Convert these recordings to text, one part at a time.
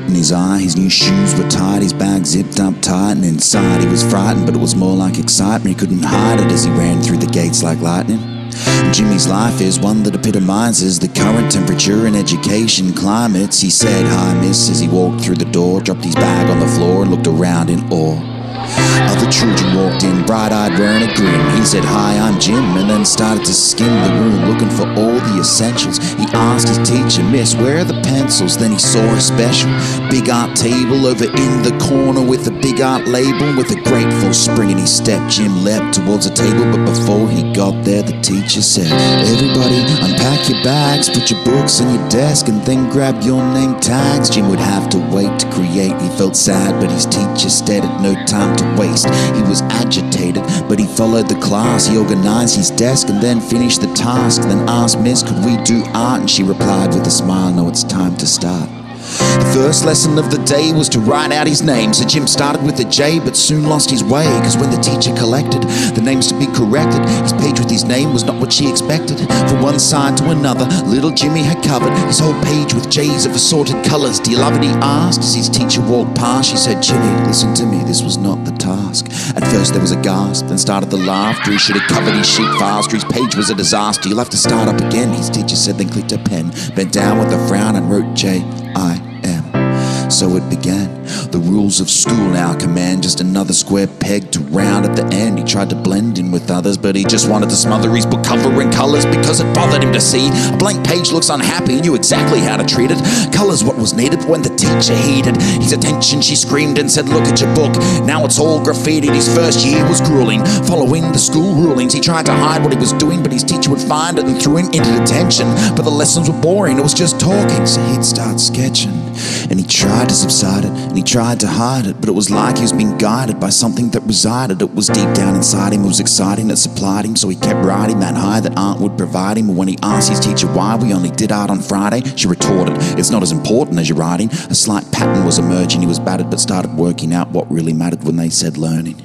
in his eye. His new shoes were tied, his bag zipped up tight, and inside he was frightened, but it was more like excitement. He couldn't hide it as he ran through the gates like lightning. Jimmy's life is one that epitomizes the current temperature and education climates. He said, "Hi, miss," as he walked through the door, dropped his bag on the floor and looked around in awe. Other children walked in, bright-eyed, wearing a grin. He said, "Hi, I'm Jim," and then started to skim the room, looking for all the essentials. He asked his teacher, "Miss, where are the pencils?" Then he saw a special big art table over in the corner with a big art label. With a grateful spring in his step, Jim leapt towards the table, but before he got there, the teacher said, "Everybody, unpack your bags, put your books on your desk, and then grab your name tags." Jim would have to wait to create. He felt sad, but his teacher stated no time to waste. He was agitated, but he followed the class. He organized his desk and then finished the task. Then asked Miss, "Could we do art?" And she replied with a smile, "No, it's time to start." The first lesson of the day was to write out his name. So Jim started with a J but soon lost his way, cause when the teacher collected the names to be corrected, his page with his name was not what she expected. From one side to another, little Jimmy had covered his whole page with J's of assorted colors. "Do you love it?" he asked as his teacher walked past. She said, "Jimmy, listen to me, this was not the task." At first there was a gasp, then started the laughter. He should have covered his sheet faster, his page was a disaster. "You'll have to start up again," his teacher said, then clicked a pen, bent down with a frown and wrote J-I-M. So it began. The rules of school now command just another square peg to round at the end. He tried to blend in with others, but he just wanted to smother his book cover in colors because it bothered him to see a blank page looks unhappy. He knew exactly how to treat it. Colors what was needed, but when the teacher heeded his attention, she screamed and said, "Look at your book, now it's all graffitied." His first year was grueling, following the school rulings. He tried to hide what he was doing, but his teacher would find it and threw him into detention. But the lessons were boring, it was just talking, so he'd start sketching. And he tried to subside it, and he tried to hide it, but it was like he was being guided by something that resided. It was deep down inside him, it was exciting, it supplied him, so he kept riding that high that art would provide him. And when he asked his teacher why we only did art on Friday, she retorted, "It's not as important as your writing." A slight pattern was emerging. He was battered but started working out what really mattered when they said learning.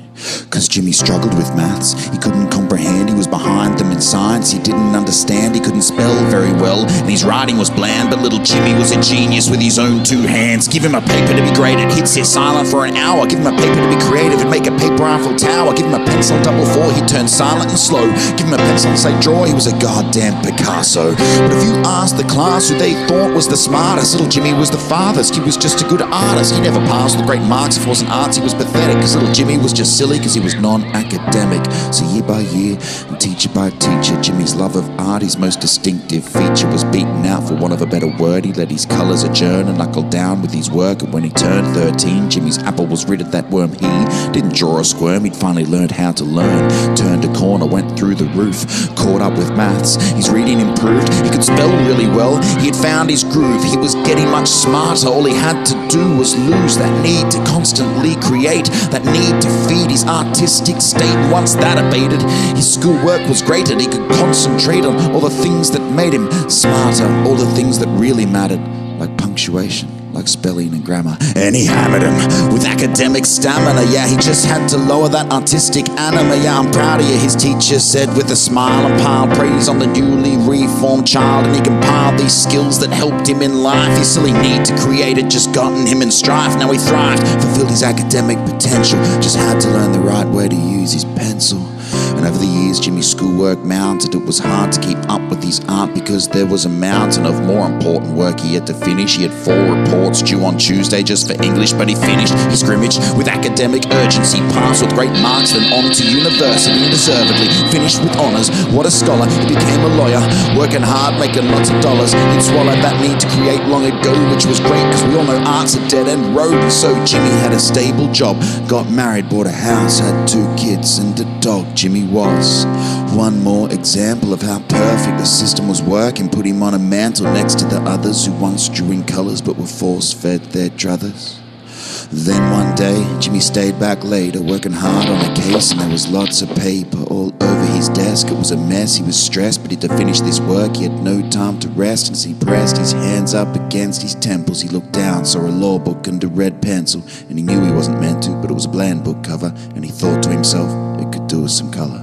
Cause Jimmy struggled with maths, he couldn't comprehend, he was behind them in science, he didn't understand, he couldn't spell very well, and his writing was bland, but little Jimmy was a genius with his own two hands. Give him a paper to be graded, he'd sit silent for an hour. Give him a paper to be creative, he'd make a paper Eiffel Tower. Give him a pencil double four, he'd turn silent and slow. Give him a pencil and say draw, he was a goddamn Picasso. But if you asked the class who they thought was the smartest, little Jimmy was the farthest. He was just a good artist, he never passed with great marks. If it wasn't arts, he was pathetic, cause little Jimmy was just silly because he was non-academic. So year by year and teacher by teacher, Jimmy's love of art, his most distinctive feature, was beaten out, for want of a better word. He let his colours adjourn and knuckled down with his work. And when he turned 13, Jimmy's apple was rid of that worm. He didn't draw or squirm, he'd finally learned how to learn. Turned a corner, went through the roof, caught up with maths. His reading improved, he could spell really well. He had found his groove, he was getting much smarter. All he had to do was lose that need to constantly create, that need to feed his artistic state. And once that abated, his schoolwork was great, and he could concentrate on all the things that made him smarter, all the things that really mattered, like punctuation, like spelling and grammar. And he hammered him with academic stamina. Yeah, he just had to lower that artistic anima. Yeah, I'm proud of you, his teacher said with a smile, and piled praise on the newly reformed child. And he compiled these skills that helped him in life. His silly need to create had just gotten him in strife. Now he thrived, fulfilled his academic potential, just had to learn the right way to use his pencil. And over the years, Jimmy's schoolwork mounted. It was hard to keep up with his art because there was a mountain of more important work he had to finish. He had 4 reports due on Tuesday just for English, but he finished his scrimmage with academic urgency, passed with great marks, then on to university, and deservedly finished with honours. What a scholar, he became a lawyer, working hard, making lots of dollars. He'd swallowed that need to create long ago, which was great because we all know art's a dead-end road. And so Jimmy had a stable job, got married, bought a house, had 2 kids and a dog. Jimmy was one more example of how perfect the system was working. Put him on a mantle next to the others who once drew in colours but were force-fed their druthers. Then one day, Jimmy stayed back later, working hard on a case, and there was lots of paper all over his desk. It was a mess, he was stressed, but he had to finish this work. He had no time to rest, and as he pressed his hands up against his temples, he looked down, saw a law book and a red pencil, and he knew he wasn't meant to, but it was a bland book cover, and he thought to himself, it could do with some colour.